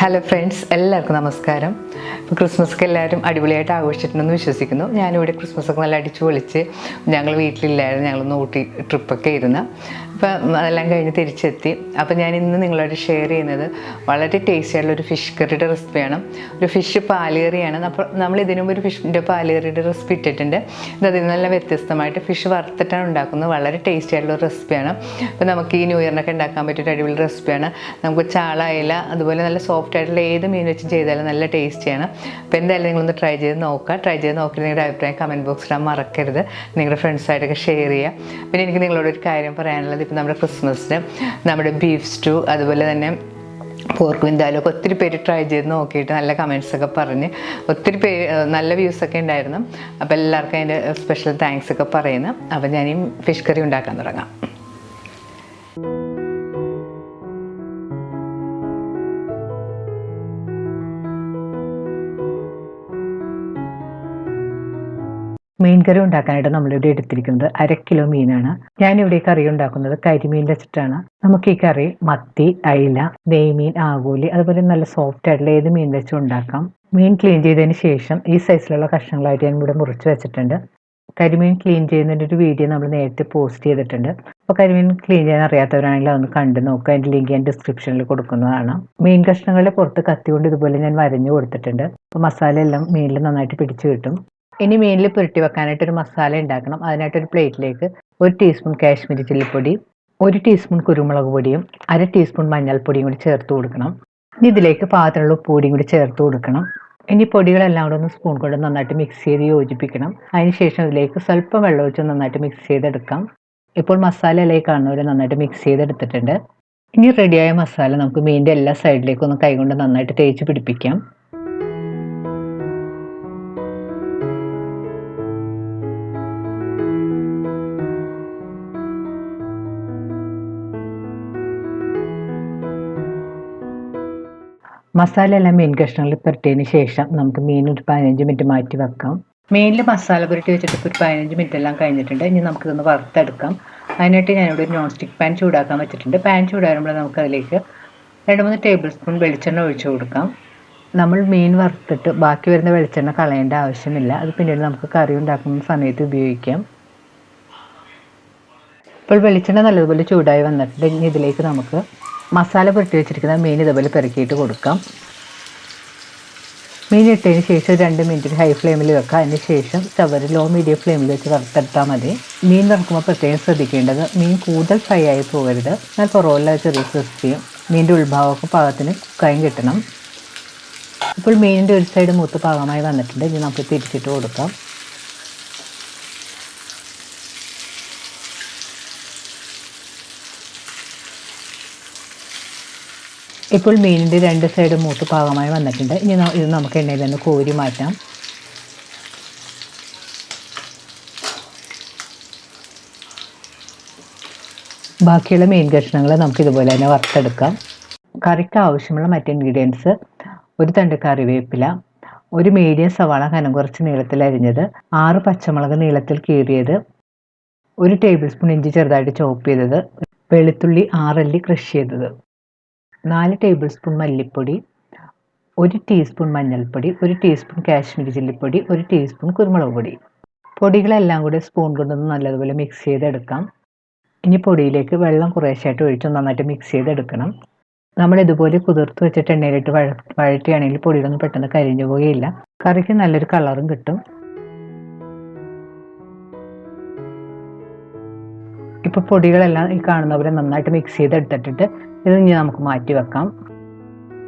Hello friends, എല്ലാവർക്കും നമസ്കാരം. ക്രിസ്മസൊക്കെ എല്ലാവരും അടിപൊളിയായിട്ട് ആഘോഷിച്ചിട്ടുണ്ടെന്ന് വിശ്വസിക്കുന്നു. ഞാനിവിടെ ക്രിസ്മസൊക്കെ നല്ല അടിച്ചു പൊളിച്ച് ഞങ്ങൾ വീട്ടിലില്ലായിരുന്നു, ഞങ്ങളൊന്ന് ഊട്ടി ട്രിപ്പൊക്കെ ഇരുന്ന്. അപ്പം അതെല്ലാം കഴിഞ്ഞ് തിരിച്ചെത്തി. അപ്പം ഞാൻ ഇന്ന് നിങ്ങളോട് ഷെയർ ചെയ്യുന്നത് വളരെ ടേസ്റ്റി ആയിട്ടുള്ളൊരു ഫിഷ് കറിയുടെ റെസിപ്പിയാണ്. ഒരു ഫിഷ് പാലുകറിയാണ്. അപ്പോൾ നമ്മൾ ഇതിനു മുമ്പ് ഒരു ഫിഷിൻ്റെ പാലുകറിയുടെ റെസിപ്പി ഇട്ടിട്ടുണ്ട്. ഇതിൽ നല്ല വ്യത്യസ്തമായിട്ട് ഫിഷ് വറുത്തിട്ടാണ് ഉണ്ടാക്കുന്നത്. വളരെ ടേസ്റ്റി ആയിട്ടുള്ള റെസിപ്പിയാണ്. അപ്പോൾ നമുക്ക് ഈ ന്യൂ ഇയറിനൊക്കെ ഉണ്ടാക്കാൻ പറ്റിയൊരു അടിപൊളി റെസിപ്പിയാണ്. നമുക്ക് ചാള അയില അതുപോലെ നല്ല സോഫ്റ്റ് ആയിട്ടുള്ള ഏത് മീൻ വെച്ച് ചെയ്താലും നല്ല ടേസ്റ്റിയാണ്. അപ്പോൾ എന്തായാലും നിങ്ങളൊന്ന് ട്രൈ ചെയ്ത് നോക്കുക. ട്രൈ ചെയ്ത് നോക്കി നിങ്ങളുടെ അഭിപ്രായം കമൻറ്റ് ബോക്സിൽ മറക്കരുത്. നിങ്ങളുടെ ഫ്രണ്ട്സായിട്ടൊക്കെ ഷെയർ ചെയ്യുക. പിന്നെ എനിക്ക് നിങ്ങളോടൊരു കാര്യം പറയാനുള്ളത്, ഇപ്പോൾ നമ്മുടെ ക്രിസ്മസിന് നമ്മുടെ ബീഫ് സ്റ്റൂ അതുപോലെ തന്നെ പോർക്ക് വിന്താലൊക്കെ ഒത്തിരി പേര് ട്രൈ ചെയ്ത് നോക്കിയിട്ട് നല്ല കമൻറ്റ്സൊക്കെ പറഞ്ഞ് ഒത്തിരി പേര് നല്ല വ്യൂസൊക്കെ ഉണ്ടായിരുന്നു. അപ്പോൾ എല്ലാവർക്കും അതിൻ്റെ സ്പെഷ്യൽ താങ്ക്സ് ഒക്കെ പറയുന്നു. അപ്പോൾ ഞാൻ ഈ ഫിഷ് കറി ഉണ്ടാക്കാൻ തുടങ്ങാം. മീൻ കറി ഉണ്ടാക്കാനായിട്ട് നമ്മളിവിടെ എടുത്തിരിക്കുന്നത് 1/2 കിലോ മീനാണ്. ഞാനിവിടെ കറി ഉണ്ടാക്കുന്നത് കരിമീൻ വെച്ചിട്ടാണ്. നമുക്ക് ഈ കറി മത്തി, അയില, നെയ്മീൻ, ആവോലി അതുപോലെ നല്ല സോഫ്റ്റ് ആയിട്ടുള്ള ഏത് മീൻ വെച്ചും ഉണ്ടാക്കാം. മീൻ ക്ലീൻ ചെയ്തതിന് ശേഷം ഈ സൈസിലുള്ള കഷ്ണങ്ങളായിട്ട് ഞാൻ ഇവിടെ മുറിച്ച് വെച്ചിട്ടുണ്ട്. കരിമീൻ ക്ലീൻ ചെയ്യുന്നതിൻ്റെ ഒരു വീഡിയോ നമ്മൾ നേരത്തെ പോസ്റ്റ് ചെയ്തിട്ടുണ്ട്. അപ്പോൾ കരിമീൻ ക്ലീൻ ചെയ്യാൻ അറിയാത്തവരാണെങ്കിൽ അതൊന്ന് കണ്ടു നോക്കുക. അതിൻ്റെ ലിങ്ക് ഞാൻ ഡിസ്ക്രിപ്ഷനിൽ കൊടുക്കുന്നതാണ്. മീൻ കഷ്ണങ്ങളുടെ പുറത്ത് കത്തി കൊണ്ട് ഇതുപോലെ ഞാൻ വരഞ്ഞു കൊടുത്തിട്ടുണ്ട്. അപ്പോൾ മസാല എല്ലാം മീനിൽ നന്നായിട്ട് പിടിച്ചു കിട്ടും. ഇനി മീനിൽ പുരട്ടി വെക്കാനായിട്ടൊരു മസാല ഉണ്ടാക്കണം. അതിനായിട്ടൊരു പ്ലേറ്റിലേക്ക് 1 ടീസ്പൂൺ കാശ്മീരി ചില്ലിപ്പൊടി, 1 ടീസ്പൂൺ കുരുമുളക് പൊടിയും 1/2 ടീസ്പൂൺ മഞ്ഞൾപ്പൊടിയും കൂടി ചേർത്ത് കൊടുക്കണം. ഇനി ഇതിലേക്ക് പാത്രമുള്ള ഉപ്പുപൊടിയും കൂടി ചേർത്ത് കൊടുക്കണം. ഇനി പൊടികളെല്ലാം കൂടെ ഒന്ന് സ്പൂൺ കൊണ്ട് നന്നായിട്ട് മിക്സ് ചെയ്ത് യോജിപ്പിക്കണം. അതിനുശേഷം ഇതിലേക്ക് സ്വല്പം വെള്ളം ഒഴിച്ച് നന്നായിട്ട് മിക്സ് ചെയ്തെടുക്കാം. ഇപ്പോൾ മസാല ഇലയിൽ കാണുന്നവരെ നന്നായിട്ട് മിക്സ് ചെയ്തെടുത്തിട്ടുണ്ട്. ഇനി റെഡിയായ മസാല നമുക്ക് മീനിൻ്റെ എല്ലാ സൈഡിലേക്കും ഒന്ന് കൈകൊണ്ട് നന്നായിട്ട് തേച്ച് പിടിപ്പിക്കാം. മസാല എല്ലാം മീൻ കഷ്ണങ്ങളിൽ പുരട്ടിയതിന് ശേഷം നമുക്ക് മീൻ ഒരു 15 മിനിറ്റ് മാറ്റി വെക്കാം. മീനിൽ മസാല പുരട്ടി വെച്ചിട്ട് ഇപ്പോൾ ഒരു 15 മിനിറ്റ് എല്ലാം കഴിഞ്ഞിട്ടുണ്ട്. ഇനി നമുക്കിതൊന്ന് വറുത്തെടുക്കാം. അതിനായിട്ട് ഞാനിവിടെ ഒരു നോൺ സ്റ്റിക്ക് പാൻ ചൂടാക്കാൻ വെച്ചിട്ടുണ്ട്. പാൻ ചൂടാകുമ്പോൾ നമുക്കതിലേക്ക് 2-3 ടേബിൾ സ്പൂൺ വെളിച്ചെണ്ണ ഒഴിച്ചു കൊടുക്കാം. നമ്മൾ മീൻ വറുത്തിട്ട് ബാക്കി വരുന്ന വെളിച്ചെണ്ണ കളയേണ്ട ആവശ്യമില്ല. അത് പിന്നീട് നമുക്ക് കറി ഉണ്ടാക്കുന്ന സമയത്ത് ഉപയോഗിക്കാം. ഇപ്പോൾ വെളിച്ചെണ്ണ നല്ലതുപോലെ ചൂടായി വന്നിട്ടുണ്ട്. ഇനി ഇതിലേക്ക് നമുക്ക് മസാല പുരട്ടി വെച്ചിരിക്കുന്ന മീൻ ഇതുപോലെ പെരക്കിയിട്ട് കൊടുക്കാം. മീൻ ഇട്ടതിന് ശേഷം 2 മിനിറ്റ് ഹൈ ഫ്ലെയിമിൽ വെക്കുക. അതിന് ശേഷം സ്റ്റവ് ലോ മീഡിയം ഫ്ലെയിമിൽ വെച്ച് വറുത്തെടുത്താൽ മതി. മീൻ വറുക്കുമ്പോൾ പ്രത്യേകം ശ്രദ്ധിക്കേണ്ടത് മീൻ കൂടുതൽ ഫ്രൈ ആയി പോകരുത്. എന്നാൽ പുറമെല്ലാം ചെറിയ ക്രിസ്പിയും മീനിൻ്റെ ഉൾഭാഗമൊക്കെ പാകത്തിന് കുക്കായും കിട്ടണം. ഇപ്പോൾ മീനിൻ്റെ ഒരു സൈഡ് മൂത്ത് പാകമായി വന്നിട്ടുണ്ട്. ഇനി നമുക്ക് തിരിച്ചിട്ട് കൊടുക്കാം. ഇപ്പോൾ മീനിൻ്റെ 2 സൈഡ് മൂത്ത് പാകമായി വന്നിട്ടുണ്ട്. ഇനി ഇത് നമുക്ക് എണ്ണയിൽ നിന്ന് കോരി മാറ്റാം. ബാക്കിയുള്ള മീൻ കഷ്ണങ്ങൾ നമുക്ക് ഇതുപോലെ തന്നെ വറുത്തെടുക്കാം. കറിക്ക് ആവശ്യമുള്ള മറ്റ് ഇൻഗ്രീഡിയൻസ്: 1 തണ്ട് കറിവേപ്പില, 1 മീഡിയം സവാള കനം കുറച്ച് നീളത്തിൽ അരിഞ്ഞത്, 6 പച്ചമുളക് നീളത്തിൽ കീറിയത്, 1 ടേബിൾ സ്പൂൺ ഇഞ്ചി ചെറുതായിട്ട് ചോപ്പ് ചെയ്തത്, വെളുത്തുള്ളി 6 അല്ലി ക്രഷ് ചെയ്തത്, 4 ടേബിൾ സ്പൂൺ മല്ലിപ്പൊടി, 1 ടീസ്പൂൺ മഞ്ഞൾപ്പൊടി, 1 ടീസ്പൂൺ കാശ്മീരി ചില്ലിപ്പൊടി, 1 ടീസ്പൂൺ കുരുമുളക് പൊടി. പൊടികളെല്ലാം കൂടി സ്പൂൺ കൊണ്ടൊന്ന് നല്ലതുപോലെ മിക്സ് ചെയ്തെടുക്കാം. ഇനി പൊടിയിലേക്ക് വെള്ളം കുറേശ്ശായിട്ട് ഒഴിച്ച് നന്നായിട്ട് മിക്സ് ചെയ്തെടുക്കണം. നമ്മൾ ഇതുപോലെ കുതിർത്ത് വെച്ചിട്ട് എണ്ണയിലിട്ട് വഴറ്റുകയാണെങ്കിൽ പൊടികളൊന്നും പെട്ടെന്ന് കരിഞ്ഞു പോവുകയില്ല. കറിക്ക് നല്ലൊരു കളറും കിട്ടും. ഇപ്പോൾ പൊടികളെല്ലാം ഈ കാണുന്ന പോലെ നന്നായിട്ട് മിക്സ് ചെയ്തെടുത്തിട്ട് ഇത് ഇനി നമുക്ക് മാറ്റി വെക്കാം.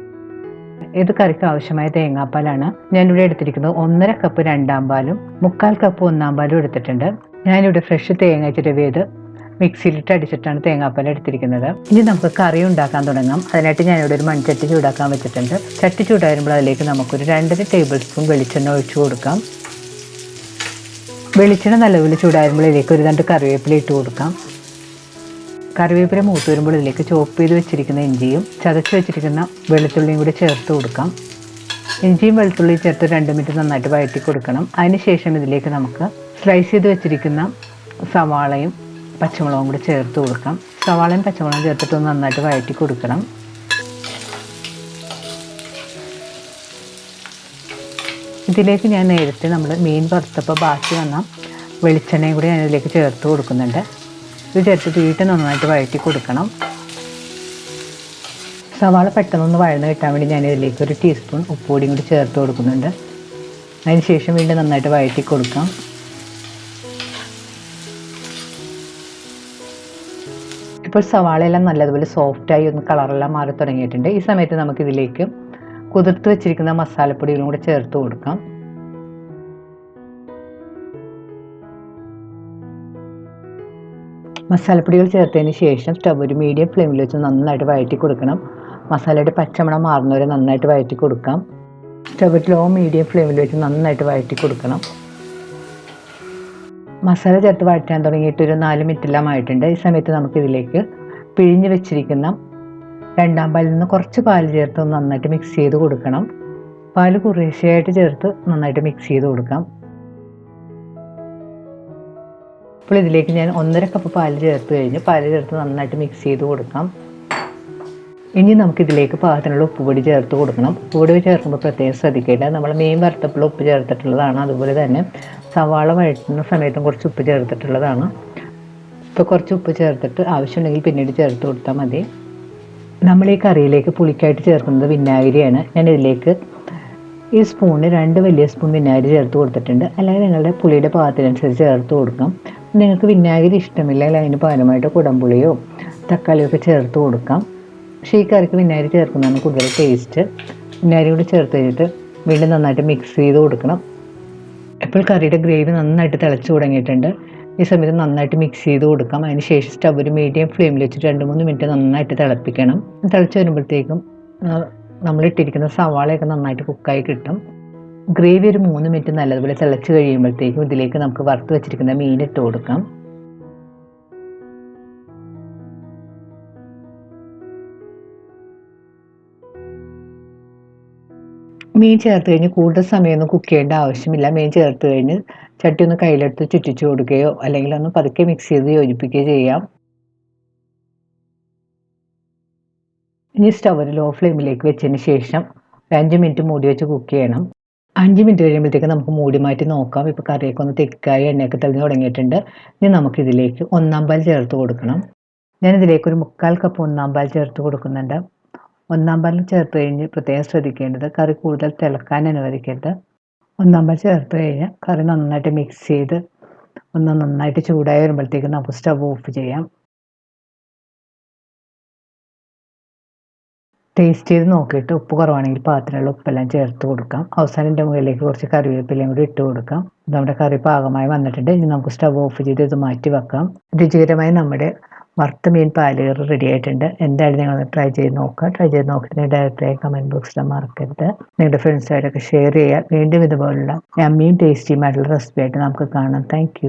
ഇത് കറിക്ക് ആവശ്യമായ തേങ്ങാപ്പാലാണ് ഞാനിവിടെ എടുത്തിരിക്കുന്നത്. 1.5 കപ്പ് 2-ാം പാലും 3/4 കപ്പ് 1-ാം പാലും എടുത്തിട്ടുണ്ട്. ഞാനിവിടെ ഫ്രഷ് തേങ്ങ ചിരവിയത് മിക്സിയിലിട്ട് അടിച്ചിട്ടാണ് തേങ്ങാപ്പാൽ എടുത്തിരിക്കുന്നത്. ഇനി നമുക്ക് കറി ഉണ്ടാക്കാൻ തുടങ്ങാം. അതിനായിട്ട് ഞാനിവിടെ ഒരു മൺചട്ടി ചൂടാക്കാൻ വെച്ചിട്ടുണ്ട്. ചട്ടി ചൂടാകുമ്പോൾ അതിലേക്ക് നമുക്കൊരു 2.5 ടേബിൾ സ്പൂൺ വെളിച്ചെണ്ണ ഒഴിച്ചു കൊടുക്കാം. വെളിച്ചെണ്ണ നല്ലപോലെ ചൂടാകുമ്പോൾ ഇതിലേക്ക് ഒരു 2 കറിവേപ്പില ഇട്ട് കൊടുക്കാം. കറിവേപ്പില മൂത്ത് വരുമ്പോൾ ഇതിലേക്ക് ചോപ്പ് ചെയ്ത് വെച്ചിരിക്കുന്ന ഇഞ്ചിയും ചതച്ച് വെച്ചിരിക്കുന്ന വെളുത്തുള്ളിയും കൂടി ചേർത്ത് കൊടുക്കാം. ഇഞ്ചിയും വെളുത്തുള്ളിയും ചേർത്ത് 2 മിനിറ്റ് നന്നായിട്ട് വഴറ്റി കൊടുക്കണം. അതിനുശേഷം ഇതിലേക്ക് നമുക്ക് സ്ലൈസ് ചെയ്ത് വെച്ചിരിക്കുന്ന സവാളയും പച്ചമുളകും കൂടി ചേർത്ത് കൊടുക്കാം. സവാളയും പച്ചമുളകും ചേർത്തിട്ട് നന്നായിട്ട് വഴറ്റി കൊടുക്കണം. ഇതിലേക്ക് ഞാൻ നേരത്തെ നമ്മൾ മീൻ വറുത്തപ്പോൾ ബാക്കി വന്ന വെളിച്ചെണ്ണയും കൂടി ഞാൻ ഇതിലേക്ക് ചേർത്ത് കൊടുക്കുന്നുണ്ട്. ഇത് ചേർത്ത് വീട്ടിൽ നന്നായിട്ട് വഴറ്റി കൊടുക്കണം. സവാള പെട്ടെന്നൊന്ന് വഴന്ന് കിട്ടാൻ വേണ്ടി ഞാൻ ഇതിലേക്ക് 1 ടീസ്പൂൺ ഉപ്പുപൊടിയും കൂടി ചേർത്ത് കൊടുക്കുന്നുണ്ട്. അതിന് ശേഷം വീണ്ടും നന്നായിട്ട് വഴറ്റി കൊടുക്കാം. ഇപ്പോൾ സവാളയെല്ലാം നല്ലതുപോലെ സോഫ്റ്റായി ഒന്ന് കളറെല്ലാം മാറി തുടങ്ങിയിട്ടുണ്ട്. ഈ സമയത്ത് നമുക്കിതിലേക്ക് കുതിർത്ത് വെച്ചിരിക്കുന്ന മസാലപ്പൊടികളും കൂടി ചേർത്ത് കൊടുക്കാം. മസാലപ്പൊടികൾ ചേർത്തതിന് ശേഷം സ്റ്റവ് ഒരു മീഡിയം ഫ്ലെയിമിൽ വെച്ച് നന്നായിട്ട് വഴറ്റി കൊടുക്കണം. മസാലയുടെ പച്ചമണം മാറുന്നവരെ നന്നായിട്ട് വഴറ്റി കൊടുക്കാം. സ്റ്റവ് ലോ മീഡിയം ഫ്ലെയിമിൽ വെച്ച് നന്നായിട്ട് വഴറ്റി കൊടുക്കണം. മസാല ചേർത്ത് വഴറ്റാൻ തുടങ്ങിയിട്ട് ഒരു 4 മിനിറ്റെല്ലാം ആയിട്ടുണ്ട്. ഈ സമയത്ത് നമുക്കിതിലേക്ക് പിഴിഞ്ഞ് വെച്ചിരിക്കുന്ന 2ാം പാലിൽ നിന്ന് കുറച്ച് പാൽ ചേർത്ത് നന്നായിട്ട് മിക്സ് ചെയ്ത് കൊടുക്കണം. പാൽ കുറേശ്ശെയായിട്ട് ചേർത്ത് നന്നായിട്ട് മിക്സ് ചെയ്ത് കൊടുക്കാം. അപ്പോൾ ഇതിലേക്ക് ഞാൻ 1.5 കപ്പ് പാൽ ചേർത്ത് കഴിഞ്ഞ് പാൽ ചേർത്ത് നന്നായിട്ട് മിക്സ് ചെയ്ത് കൊടുക്കാം. ഇനി നമുക്കിതിലേക്ക് പാകത്തിനുള്ള ഉപ്പുപൊടി ചേർത്ത് കൊടുക്കണം. ഉപ്പുപൊടി ചേർക്കുമ്പോൾ പ്രത്യേകം ശ്രദ്ധിക്കേണ്ടത് നമ്മൾ മീൻ വറുത്തപ്പോൾ ഉപ്പ് ചേർത്തിട്ടുള്ളതാണ്. അതുപോലെ തന്നെ സവാള വഴറ്റുന്ന സമയത്തും കുറച്ച് ഉപ്പ് ചേർത്തിട്ടുള്ളതാണ്. ഇപ്പോൾ കുറച്ച് ഉപ്പ് ചേർത്തിട്ട് ആവശ്യമുണ്ടെങ്കിൽ പിന്നീട് ചേർത്ത് കൊടുത്താൽ മതി. നമ്മൾ ഈ കറിയിലേക്ക് പുളിക്കായിട്ട് ചേർക്കുന്നത് വിനാഗിരിയാണ്. ഞാൻ ഇതിലേക്ക് ഈ സ്പൂണിന് 2 വലിയ സ്പൂൺ വിനാഗിരി ചേർത്ത് കൊടുത്തിട്ടുണ്ട്. അല്ലെങ്കിൽ നിങ്ങളുടെ പുളിയുടെ പാകത്തിനനുസരിച്ച് ചേർത്ത് കൊടുക്കാം. നിങ്ങൾക്ക് വിനാഗിരി ഇഷ്ടമില്ല അല്ലെങ്കിൽ അതിന് പകരമായിട്ട് കുടംപുളിയോ തക്കാളിയോ ഒക്കെ ചേർത്ത് കൊടുക്കാം. പക്ഷേ ഈ കറിക്ക് വിനാഗിരി ചേർക്കുന്നതാണ് കൂടുതൽ ടേസ്റ്റ്. വിനാഗിരി കൂടി ചേർത്ത് കഴിഞ്ഞിട്ട് വീണ്ടും നന്നായിട്ട് മിക്സ് ചെയ്ത് കൊടുക്കണം. ഇപ്പോൾ കറിയുടെ ഗ്രേവി നന്നായിട്ട് തിളച്ച് തുടങ്ങിയിട്ടുണ്ട്. ഈ സമയത്ത് നന്നായിട്ട് മിക്സ് ചെയ്ത് കൊടുക്കാം. അതിന് ശേഷം സ്റ്റവ് ഒരു മീഡിയം ഫ്ലെയിമിൽ വെച്ചിട്ട് 2-3 മിനിറ്റ് നന്നായിട്ട് തിളപ്പിക്കണം. തിളച്ച് വരുമ്പോഴത്തേക്കും നമ്മളിട്ടിരിക്കുന്ന സവാളയൊക്കെ നന്നായിട്ട് കുക്കായി കിട്ടും. ഗ്രേവി ഒരു 3 മിനിറ്റ് നല്ലതുപോലെ തിളച്ച് കഴിയുമ്പോഴത്തേക്കും ഇതിലേക്ക് നമുക്ക് വറുത്ത് വെച്ചിരിക്കുന്ന മീൻ ഇട്ട് കൊടുക്കാം. മീൻ ചേർത്ത് കഴിഞ്ഞ് കൂടുതൽ സമയമൊന്നും കുക്ക് ചെയ്യേണ്ട ആവശ്യമില്ല. മീൻ ചേർത്ത് കഴിഞ്ഞ് ചട്ടി ഒന്ന് കയ്യിലെടുത്ത് ചുറ്റിച്ചു കൊടുക്കുകയോ അല്ലെങ്കിൽ ഒന്ന് പതുക്കെ മിക്സ് ചെയ്ത് യോജിപ്പിക്കുകയോ ചെയ്യാം. ഇനി സ്റ്റവ് ലോ ഫ്ലെയിമിലേക്ക് വെച്ചതിന് ശേഷം 5 മിനിറ്റ് മൂടി വെച്ച് കുക്ക് ചെയ്യണം. 5 മിനിറ്റ് കഴിയുമ്പോഴത്തേക്ക് നമുക്ക് മൂടി മാറ്റി നോക്കാം. ഇപ്പോൾ കറിയൊക്കെ ഒന്ന് തിക്കായി എണ്ണയൊക്കെ തെളിഞ്ഞ് തുടങ്ങിയിട്ടുണ്ട്. ഇനി നമുക്കിതിലേക്ക് 1ാം പാൽ ചേർത്ത് കൊടുക്കണം. ഞാനിതിലേക്ക് ഒരു 1/4 കപ്പ് 1ാം പാൽ ചേർത്ത് കൊടുക്കുന്നുണ്ട്. 1ാം പാൽ ചേർത്ത് കഴിഞ്ഞ് പ്രത്യേകം ശ്രദ്ധിക്കേണ്ടത് കറി കൂടുതൽ തിളക്കാൻ അനുവദിക്കരുത്. 1ാം പാൽ ചേർത്ത് കഴിഞ്ഞാൽ കറി നന്നായിട്ട് മിക്സ് ചെയ്ത് ഒന്ന് നന്നായിട്ട് ചൂടായി വരുമ്പോഴത്തേക്ക് നമുക്ക് സ്റ്റവ് ഓഫ് ചെയ്യാം. ടേസ്റ്റ് ചെയ്ത് നോക്കിയിട്ട് ഉപ്പ് കുറവാണെങ്കിൽ പാത്രത്തിലുള്ള ഉപ്പെല്ലാം ചേർത്ത് കൊടുക്കാം. അവസാനം ഇതിൻ്റെ മുകളിലേക്ക് കുറച്ച് കറിവേപ്പിലയും കൂടി ഇട്ട് കൊടുക്കാം. നമ്മുടെ കറി പാകമായി വന്നിട്ടുണ്ട്. ഇനി നമുക്ക് സ്റ്റവ് ഓഫ് ചെയ്ത് ഇത് മാറ്റി വെക്കാം. രുചികരമായി നമ്മുടെ വറുത്ത മീൻ പാലുകറി റെഡി ആയിട്ടുണ്ട്. എന്തായാലും നിങ്ങൾ ട്രൈ ചെയ്ത് നോക്കുക. ട്രൈ ചെയ്ത് നോക്കിയിട്ട് നിങ്ങളുടെ അഭിപ്രായം കമൻറ്റ് ബോക്സിൽ മറക്കരുത്. നിങ്ങളുടെ ഫ്രണ്ട്സായിട്ടൊക്കെ ഷെയർ ചെയ്യുക. വീണ്ടും ഇതുപോലുള്ള യമ്മിയും ടേസ്റ്റിയുമായിട്ടുള്ള റെസിപ്പി ആയിട്ട് നമുക്ക് കാണാം. താങ്ക്